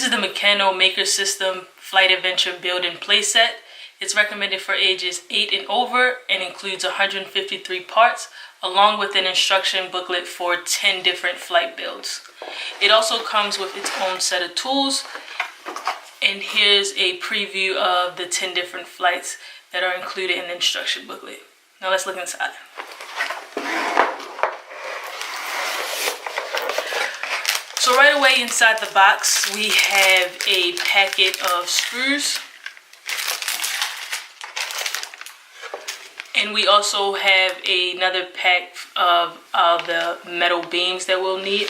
is the Meccano Maker System Flight Adventure Build and Play Set. It's recommended for ages 8 and over and includes 153 parts along with an instruction booklet for 10 different flight builds. It also comes with its own set of tools, and here's a preview of the 10 different flights that are included in the instruction booklet. Now let's look inside. So right away inside the box we have a packet of screws, and we also have another pack of the metal beams that we'll need.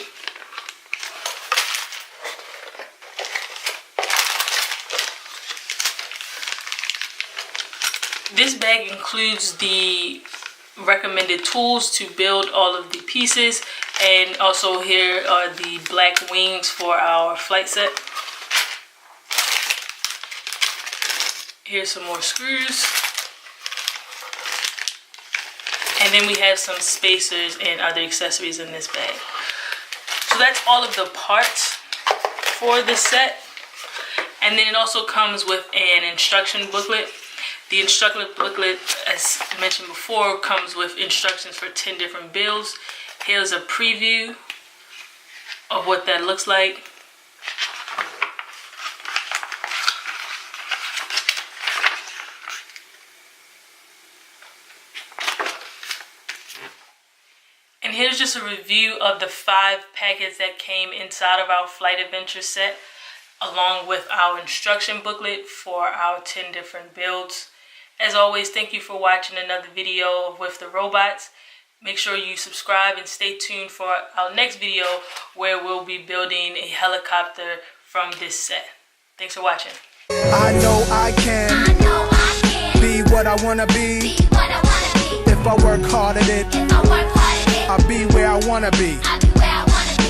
This bag includes the recommended tools to build all of the pieces, and also here are the black wings for our flight set. Here's some more screws. And then we have some spacers and other accessories in this bag. So that's all of the parts for this set. And then it also comes with an instruction booklet. The instruction booklet, as mentioned before, comes with instructions for 10 different builds. Here's a preview of what that looks like. And here's just a review of the 5 packets that came inside of our Flight Adventure set, along with our instruction booklet for our 10 different builds. As always, thank you for watching another video of With the Robots. Make sure you subscribe and stay tuned for our next video where we'll be building a helicopter from this set. Thanks for watching. I know I can be what I wanna be. If I work hard at it, I'll be where I wanna be.